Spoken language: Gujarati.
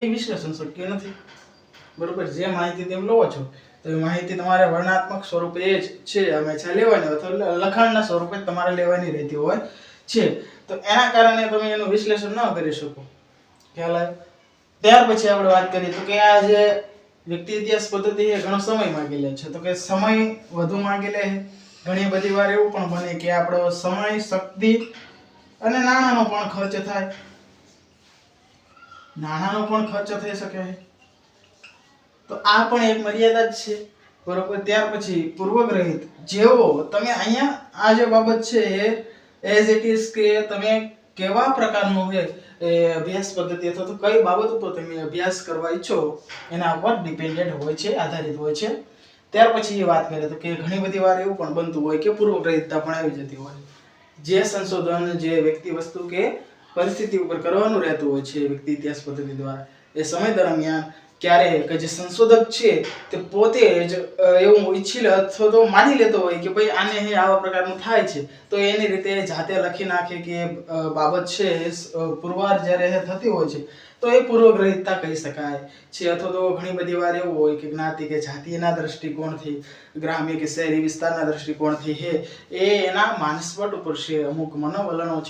વિશ્લેષણ શક્ય નથી, બરોબર। જે માહિતી તમે લો છો તો એ માહિતી તમારે વર્ણનાત્મક સ્વરૂપે જ છે હંમેશા લેવાની અથવા લખાણના સ્વરૂપે તમારે લેવાની રહેતી હોય છે। તો એના કારણે તમે એનું વિશ્લેષણ ન કરી શકો, ખ્યાલ આવ્યો। ત્યાર પછી આપણે વાત કરીએ તો કે આ જે વ્યક્તિ ઇતિહાસ પદ્ધતિ એ ઘણો સમય માંગી લે છે, તો કે સમય વધુ માંગી લે છે। ઘણી બધી વાર એવું પણ બને કે આપણો સમય, શક્તિ અને નાણાંનો પણ ખર્ચ થાય, નાણાંનો પણ ખર્ચ થઈ શકે છે, તો આ પણ એક મર્યાદા જ છે, બરોબર। ત્યાર પછી પૂર્વગ્રહિત, જેવો તમે અહીંયા આ જે બાબત છે એ એઝ ઇટ ઇઝ કે તમે કેવા પ્રકારનો છે એ અભ્યાસ પદ્ધતિ અથવા તો કઈ બાબત ઉપર તમે અભ્યાસ કરવા ઈચ્છો એના ઉપર ડિપેન્ડન્ટ હોય છે, આધારિત હોય છે। ત્યાર પછી એ વાત કરીએ તો કે ઘણી બધી વાર એવું પણ બનતું હોય કે પૂર્વગ્રહિતતા પણ આવી જતી હોય, જે સંશોધન જે વ્યક્તિ વસ્તુ કે પરિસ્થિતિ ઉપર કરવાનું રહેતું હોય છે વ્યક્તિ ઇતિહાસ પદ્ધતિ દ્વારા, એ સમય દરમિયાન ક્યારે કે જે સંશોધક છે તે પોતે જ એવું ઈચ્છી લે અથવા તો માની લેતો હોય કે ભાઈ આને હે આવા પ્રકારનું થાય છે, તો એની રીતે જાતે લખી નાખે કે બાબત છે પુરવાર જ્યારે થતી હોય છે તો એ પૂર્વગ્રહિતતા કહી શકાય છે। અથવા તો ઘણી બધી વાર એવું હોય કે જ્ઞાતિ કે જાતિના દ્રષ્ટિકોણથી, ગ્રામ્ય કે શહેરી વિસ્તારના દ્રષ્ટિકોણથી એ એના માનસપટ ઉપર છે અમુક મનોવલણો છે